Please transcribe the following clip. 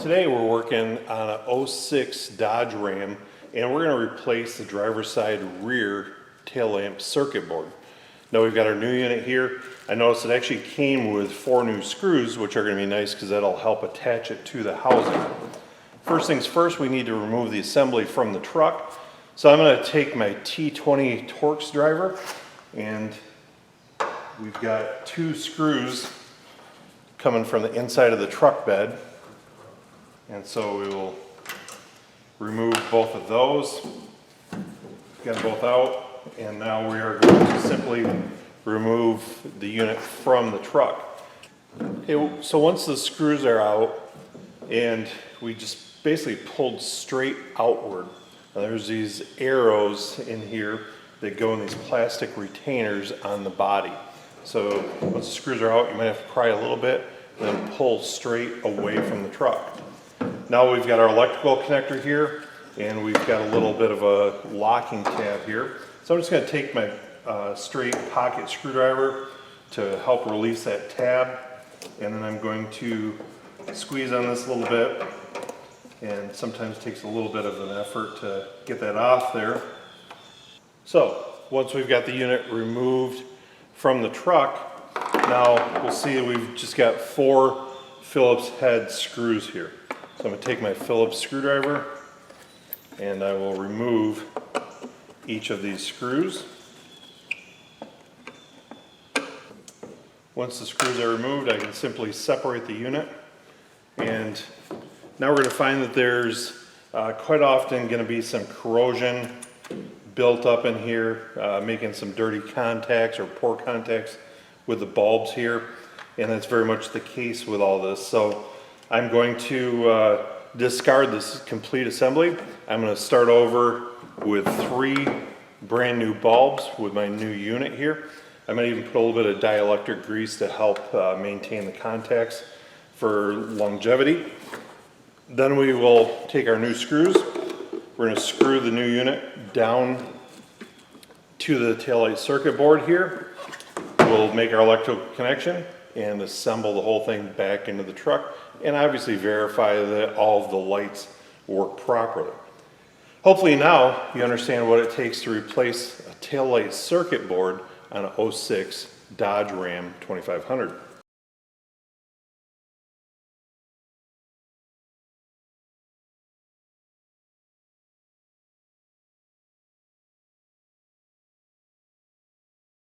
today we're working on a 06 Dodge Ram, and we're going to replace the driver's side rear tail lamp circuit board. Now we've got our new unit here. I noticed it actually came with 4 new screws, which are going to be nice because that'll help attach it to the housing. First things first, we need to remove the assembly from the truck. So I'm going to take my T20 Torx driver, and we've got 2 screws coming from the inside of the truck bed. And so we will remove both of those, get them both out, and now we are going to simply remove the unit from the truck. Okay, so once the screws are out, and we just basically pulled straight outward. Now there's these arrows in here that go in these plastic retainers on the body. So once the screws are out, you might have to pry a little bit, and then pull straight away from the truck. Now we've got our electrical connector here, and we've got a little bit of a locking tab here. So I'm just going to take my straight pocket screwdriver to help release that tab, and then I'm going to squeeze on this a little bit, and sometimes it takes a little bit of an effort to get that off there. So once we've got the unit removed from the truck, now we'll see we've just got 4 Phillips head screws here. So I'm going to take my Phillips screwdriver and I will remove each of these screws. Once the screws are removed, I can simply separate the unit. And now we're going to find that there's quite often going to be some corrosion built up in here, making some dirty contacts or poor contacts with the bulbs here. And that's very much the case with all this. So I'm going to discard this complete assembly. I'm going to start over with 3 brand new bulbs with my new unit here. I might even put a little bit of dielectric grease to help maintain the contacts for longevity. Then we will take our new screws. We're going to screw the new unit down to the taillight circuit board here. We'll make our electrical connection and assemble the whole thing back into the truck, and obviously verify that all of the lights work properly. Hopefully now you understand what it takes to replace a taillight circuit board on a 06 Dodge Ram 2500.